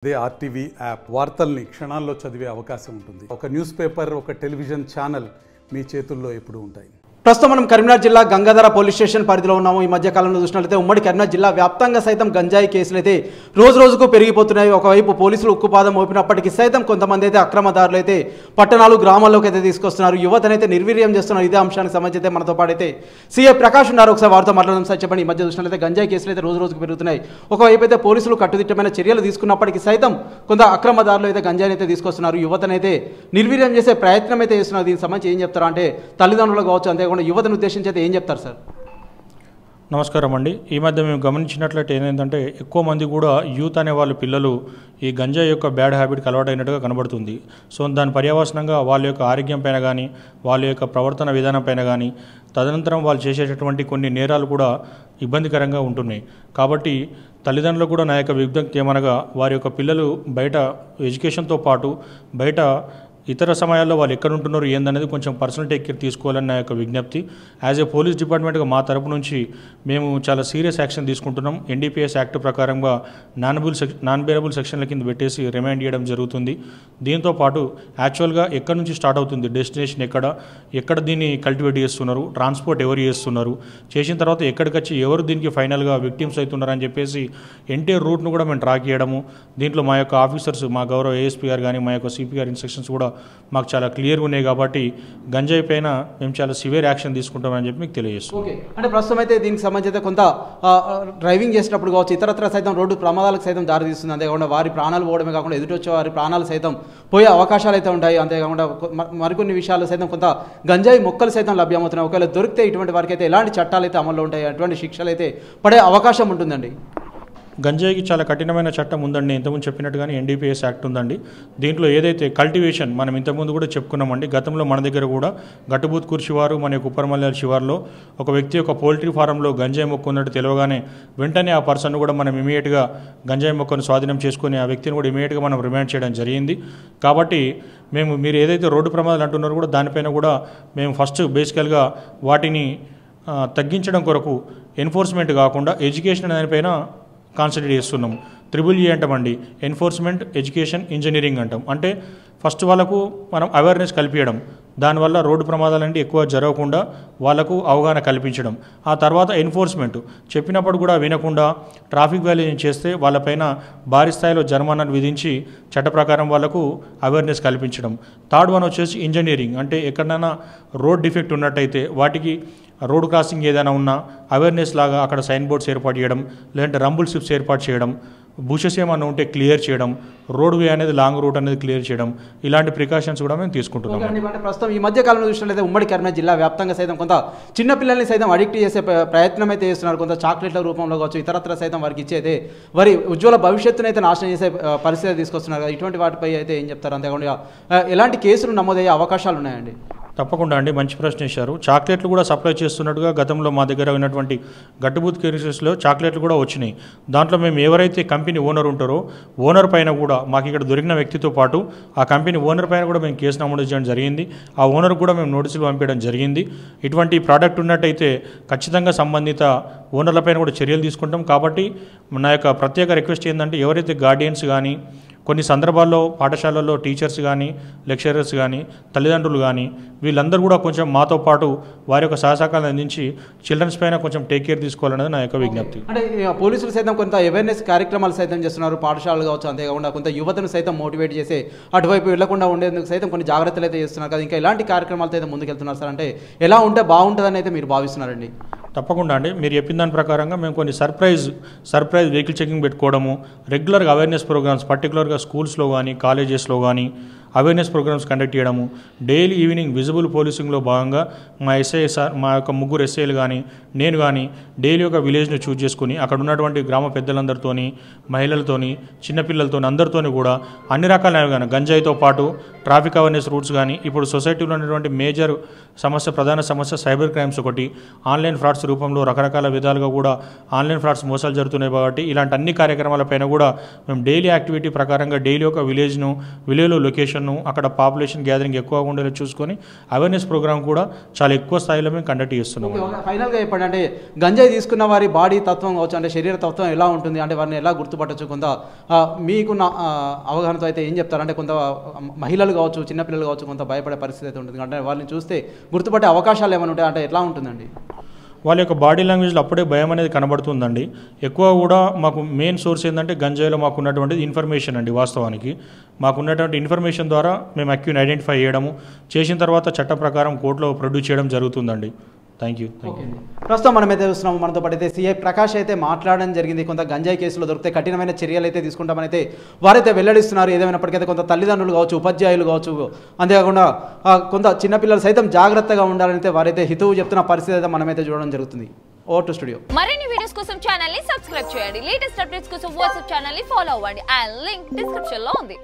అదే RTV app వార్తల్ని క్షణాల్లో చదివే అవకాశం ఉంటుంది. ఒక న్యూస్ పేపర్, ఒక టెలివిజన్ ఛానల్ మీ చేతుల్లో ఎప్పుడూ ఉంటాయి. ప్రస్తుతం మనం కరీంనగర్ జిల్లా గంగాధర పోలీస్ స్టేషన్ పరిధిలో ఉన్నాము. ఈ మధ్య కాలంలో చూసినట్లయితే ఉమ్మడి కరీంనగర్ జిల్లా వ్యాప్తంగా సైతం గంజాయి కేసులు అయితే రోజు రోజుకు పెరిగిపోతున్నాయి. ఒకవైపు పోలీసులు ఉక్కుపాదం మోపినప్పటికీ సైతం కొంతమంది అయితే అక్రమదారులు అయితే పట్టణాలు గ్రామాల్లోకి అయితే తీసుకొస్తున్నారు, యువతనైతే నిర్వీర్యం చేస్తున్నారు. ఇదే అంశానికి సంబంధించి అయితే మనతో పాటు అయితే సీఏ ప్రకాష్ ఉన్నారు. ఒకసారి వారితో మాట్లాడడం సార్. చెప్పండి, ఈ మధ్య చూసినట్లయితే గంజాయి కేసులు అయితే రోజు రోజుకు పెరుగుతున్నాయి. ఒకవైపు అయితే పోలీసులు కట్టుదిట్టమైన చర్యలు తీసుకున్నప్పటికీ సైతం కొంత అక్రమదారులు అయితే గంజాయిని అయితే తీసుకొస్తున్నారు, యువతనైతే నిర్వీర్యం చేసే ప్రయత్నం అయితే చేస్తున్నారు. దీనికి సంబంధించి ఏం చెప్తారు అంటే తల్లిదండ్రులు కావచ్చు, అంతేకాకుండా యువతను ఉద్దేశించి అయితే ఏం చెప్తారు సార్? నమస్కారం అండి. ఈ మధ్య మేము గమనించినట్లయితే ఏంటంటే ఎక్కువ మంది కూడా యూత్ అనే వాళ్ళ పిల్లలు ఈ గంజాయి యొక్క బ్యాడ్ హ్యాబిట్కి అలవాటైనట్టుగా కనబడుతుంది. సో దాని పర్యవసనంగా వాళ్ళ యొక్క ఆరోగ్యం పైన కానీ, వాళ్ళ యొక్క ప్రవర్తన విధానం పైన కానీ, తదనంతరం వాళ్ళు చేసేటటువంటి కొన్ని నేరాలు కూడా ఇబ్బందికరంగా ఉంటున్నాయి. కాబట్టి తల్లిదండ్రులు కూడా నా యొక్క విజ్ఞప్తి ఏమనగా, వారి యొక్క పిల్లలు బయట ఎడ్యుకేషన్తో పాటు బయట ఇతర సమయాల్లో వాళ్ళు ఎక్కడ ఉంటున్నారు ఏందనేది కొంచెం పర్సనల్ టేక్ కేర్ తీసుకోవాలని నా యొక్క విజ్ఞప్తి. యాజ్ ఏ పోలీస్ డిపార్ట్మెంట్గా మా తరపు నుంచి మేము చాలా సీరియస్ యాక్షన్ తీసుకుంటున్నాం. ఎన్డీపీఎస్ యాక్ట్ ప్రకారంగా నాన్ బేరబుల్ సెక్షన్ల కింద పెట్టేసి రిమైండ్ చేయడం జరుగుతుంది. దీంతో పాటు యాక్చువల్గా ఎక్కడి నుంచి స్టార్ట్ అవుతుంది, డెస్టినేషన్ ఎక్కడ దీన్ని కల్టివేట్ చేస్తున్నారు, ట్రాన్స్పోర్ట్ ఎవరు చేస్తున్నారు, చేసిన తర్వాత ఎక్కడికి వచ్చి ఎవరు దీనికి ఫైనల్గా విక్టిమ్స్ అవుతున్నారని చెప్పేసి ఎంటైర్ రూట్ను కూడా మేము ట్రాక్ చేయడము. దీంట్లో మా యొక్క ఆఫీసర్స్, మా గౌరవ ఏఎస్పీ గారు కానీ, మా యొక్క సిపి గారి ఇన్స్ట్రక్షన్స్ కూడా మాకు చాలా క్లియర్గా ఉన్నాయి. కాబట్టి గంజాయి పైన మేము చాలా సివియర్ యాక్షన్ తీసుకుంటామని చెప్పి మీకు తెలియజేస్తాం. ఓకే, అంటే ప్రస్తుతం అయితే దీనికి సంబంధించి అయితే కొంత డ్రైవింగ్ చేసేటప్పుడు కావచ్చు, ఇతరత్ర సైతం రోడ్డు ప్రమాదాలకు సైతం దారితీస్తుంది. అంతేకాకుండా వారి ప్రాణాలు పోవడమే కాకుండా ఎదుటి వచ్చే వారి ప్రాణాలు సైతం పోయే అవకాశాలు అయితే ఉంటాయి. అంతేకాకుండా మరికొన్ని విషయాలు సైతం కొంత గంజాయి మొక్కలు సైతం లభ్యమవుతున్నాయి. ఒకవేళ దొరికితే ఇటువంటి వారికి అయితే ఎలాంటి చట్టాలు అయితే అమల్లో ఉంటాయి, అటువంటి శిక్షలు అయితే పడే అవకాశం ఉంటుందండి? గంజాయికి చాలా కఠినమైన చట్టం ఉందండి. ఇంతకుముందు చెప్పినట్టుగానే ఎన్డీపీఎస్ యాక్ట్ ఉందండి. దీంట్లో ఏదైతే కల్టివేషన్ మనం ఇంతకుముందు కూడా చెప్పుకున్నామండి. గతంలో మన దగ్గర కూడా గట్టుబూత్కూరు శివారు, మన యొక్క ఉప్పరమల్యాల శివారులో ఒక వ్యక్తి యొక్క పౌల్ట్రీ ఫారంలో గంజాయి మొక్క ఉన్నట్టు తెలియగానే వెంటనే ఆ పర్సన్ కూడా మనం ఇమీడియట్గా గంజాయి మొక్కను స్వాధీనం చేసుకుని ఆ వ్యక్తిని కూడా ఇమీడియట్గా మనం రిమాండ్ చేయడం జరిగింది. కాబట్టి మీరు ఏదైతే రోడ్డు ప్రమాదాలు అంటున్నారో కూడా దానిపైన కూడా మేము ఫస్ట్ బేసికల్గా వాటిని తగ్గించడం కొరకు ఎన్ఫోర్స్మెంట్ కాకుండా ఎడ్యుకేషన్ దానిపైన కాన్సన్ట్రేట్ చేస్తున్నాం. 3E అంటామండి, ఎన్ఫోర్స్మెంట్, ఎడ్యుకేషన్, ఇంజనీరింగ్ అంటాం. అంటే ఫస్ట్ వాళ్ళకు మనం అవేర్నెస్ కల్పించడం, దానివల్ల రోడ్డు ప్రమాదాలంటే ఎక్కువ జరగకుండా వాళ్ళకు అవగాహన కల్పించడం. ఆ తర్వాత ఎన్ఫోర్స్మెంట్ చెప్పినప్పుడు కూడా వినకుండా ట్రాఫిక్ వైలేషన్ చేస్తే వాళ్ళపైన భారీ స్థాయిలో జరిమానాలు విధించి చట్ట ప్రకారం వాళ్ళకు అవేర్నెస్ కల్పించడం. థర్డ్ వన్ వచ్చేసి ఇంజనీరింగ్, అంటే ఎక్కడైనా రోడ్ డిఫెక్ట్ ఉన్నట్టయితే వాటికి రోడ్ క్రాసింగ్ ఏదైనా ఉన్నా అవేర్నెస్ లాగా అక్కడ సైన్ బోర్డ్స్ ఏర్పాటు చేయడం, లేదంటే రంబుల్ స్ట్రిప్స్ ఏర్పాటు చేయడం, బుషెస్ ఏమన్నా ఉంటే క్లియర్ చేయడం, రోడ్ వే అనేది లాంగ్ రూట్ అనేది క్లియర్ చేయడం, ఇలాంటి ప్రికాషన్స్ కూడా మేము తీసుకుంటున్నాం. అంటే ప్రస్తుతం ఈ మధ్య కాలంలో చూసినట్లయితే ఉమ్మడి కరీంనగర్ జిల్లా వ్యాప్తంగా సైతం కొంత చిన్న పిల్లల్ని సైతం అడిక్ట్ చేసే ప్రయత్నం అయితే చేస్తున్నారు. కొంత చాక్లెట్ల రూపంలో కావచ్చు, ఇతరత్ర సైతం వారికి ఇచ్చేదే వారి ఉజ్వల భవిష్యత్తును అయితే నాశనం చేసే పరిస్థితి తీసుకొస్తున్నారు. ఇటువంటి వాటిపై అయితే ఏం చెప్తారు? అంతేకాకుండా ఎలాంటి కేసులు నమోదయ్యే అవకాశాలు ఉన్నాయండి? తప్పకుండా అండి, మంచి ప్రశ్న ఇచ్చారు. చాక్లెట్లు కూడా సప్లై చేస్తున్నట్టుగా గతంలో మా దగ్గర ఉన్నటువంటి గట్టుబూత్ కేసెస్లో చాక్లెట్లు కూడా వచ్చినాయి. దాంట్లో మేము ఎవరైతే కంపెనీ ఓనర్ ఉంటారో ఓనర్ పైన కూడా మాకు ఇక్కడ దొరికిన వ్యక్తితో పాటు ఆ కంపెనీ ఓనర్ పైన కూడా మేము కేసు నమోదు చేయడం జరిగింది. ఆ ఓనర్ కూడా మేము నోటీసులు పంపించడం జరిగింది. ఇటువంటి ప్రోడక్ట్ ఉన్నట్టయితే ఖచ్చితంగా సంబంధిత ఓనర్లపైన కూడా చర్యలు తీసుకుంటాం. కాబట్టి నా యొక్క ప్రత్యేక రిక్వెస్ట్ ఏంటంటే, ఎవరైతే గార్డియన్స్ కానీ, కొన్ని సందర్భాల్లో పాఠశాలల్లో టీచర్స్ కానీ, లెక్చరర్స్ కానీ, తల్లిదండ్రులు కానీ వీళ్ళందరూ కూడా కొంచెం మాతో పాటు వారి యొక్క సహకారాన్ని అందించి చిల్డ్రన్స్ పైన కొంచెం టేక్ కేర్ తీసుకోవాలనేది నా యొక్క విజ్ఞప్తి. అంటే పోలీసులు సైతం కొంత అవేర్నెస్ కార్యక్రమాలు సైతం చేస్తున్నారు, పాఠశాలలు కావచ్చు, అంతేకాకుండా కొంత యువతను సైతం మోటివేట్ చేసే అటువైపు వెళ్లకుండా ఉండేందుకు సైతం కొన్ని జాగ్రత్తలు అయితే చేస్తున్నారు కదా. ఇంకా ఇలాంటి కార్యక్రమాలతో అయితే ముందుకెళ్తున్నారు సార్? అంటే ఎలా ఉంటే బాగుంటుందని అయితే మీరు భావిస్తున్నారండి? తప్పకుండా అండి, మీరు చెప్పిన దాని ప్రకారంగా మేము కొన్ని సర్ప్రైజ్ వెహికల్ చెకింగ్ పెట్టుకోవడము, రెగ్యులర్గా అవేర్నెస్ ప్రోగ్రామ్స్ పర్టికులర్గా స్కూల్స్లో కానీ కాలేజెస్లో కానీ అవేర్నెస్ ప్రోగ్రామ్స్ కండక్ట్ చేయడము. డైలీ ఈవినింగ్ విజిబుల్ పోలీసింగ్లో భాగంగా మా ఎస్ఐ సార్, మా యొక్క ముగ్గురు ఎస్ఐలు కానీ, నేను కానీ డైలీ ఒక విలేజ్ని చూస్ చేసుకుని అక్కడ ఉన్నటువంటి గ్రామ పెద్దలందరితోని, మహిళలతోని, చిన్నపిల్లలతోని అందరితోని కూడా అన్ని రకాల గంజాయితో పాటు ట్రాఫిక్ అవేర్నెస్ రూట్స్ కానీ, ఇప్పుడు సొసైటీలో ఉన్నటువంటి మేజర్ సమస్య, ప్రధాన సమస్య సైబర్ క్రైమ్స్ ఒకటి, ఆన్లైన్ ఫ్రాడ్స్ రూపంలో రకరకాల విధాలుగా కూడా ఆన్లైన్ ఫ్రాడ్స్ మోసాలు జరుగుతున్నాయి. కాబట్టి ఇలాంటి అన్ని కార్యక్రమాలపైన కూడా మేము డైలీ యాక్టివిటీ ప్రకారంగా డైలీ ఒక విలేజ్లో లొకేషన్ను, అక్కడ పాపులేషన్ గ్యాదరింగ్ ఎక్కువగా ఉండేలా చూసుకొని అవేర్నెస్ ప్రోగ్రామ్ కూడా చాలా ఎక్కువ స్థాయిలో మేము కండక్ట్ చేస్తున్నాం. ఫైనల్గా చెప్పండి, అంటే గంజాయి తీసుకున్న వారి బాడీ తత్వం కావచ్చు, అంటే శరీర తత్వం ఎలా ఉంటుంది, అంటే వారిని ఎలా గుర్తుపట్టచ్చు, కొంత మీకున్న అవగాహనతో అయితే ఏం చెప్తారు? అంటే కొంత మహిళలు కావచ్చు, చిన్నపిల్లలు కావచ్చు, కొంత భయపడే పరిస్థితి అయితే ఉంటుంది, అంటే వాళ్ళని చూస్తే గుర్తుపట్టే అవకాశాలు ఏమైనా ఉంటాయి, అంటే ఎట్లా ఉంటుందండి? వాళ్ళ యొక్క బాడీ లాంగ్వేజ్లో అప్పుడే భయం అనేది కనబడుతుందండి. ఎక్కువ కూడా మాకు మెయిన్ సోర్స్ ఏంటంటే గంజాయిలో మాకున్నటువంటి ఇన్ఫర్మేషన్ అండి. వాస్తవానికి మాకున్నటువంటి ఇన్ఫర్మేషన్ ద్వారా మేము అక్యూని ఐడెంటిఫై చేయడము, చేసిన తర్వాత చట్టం ప్రకారం కోర్టులో ప్రొడ్యూస్ చేయడం జరుగుతుందండి. Thank you. ప్రస్తుతం మనమైతే చూస్తున్నాము, మనతో పాటు అయితే సిఐ ప్రకాష్ అయితే మాట్లాడడం జరిగింది. కొంత గంజాయి కేసులో దొరికితే కఠినమైన చర్యలు అయితే తీసుకుంటామని అయితే వారైతే వెల్లడిస్తున్నారు. ఏదేమైనప్పటికైతే కొంత తల్లిదండ్రులు కావచ్చు, ఉపాధ్యాయులు కావచ్చు, అంతేకాకుండా కొంత చిన్నపిల్లలు సైతం జాగ్రత్తగా ఉండాలని అయితే వారైతే హితవు చెప్తున్న పరిస్థితి అయితే మనమైతే చూడడం జరుగుతుంది. Over to studio. మరిన్ని వీడియోస్ కోసం ఛానల్ ని సబ్స్క్రైబ్ చేయండి. లేటెస్ట్ అప్డేట్స్ కోసం వాట్సాప్ ఛానల్ ని ఫాలో అవ్వండి. ఆ లింక్ డిస్క్రిప్షన్ లో ఉంది.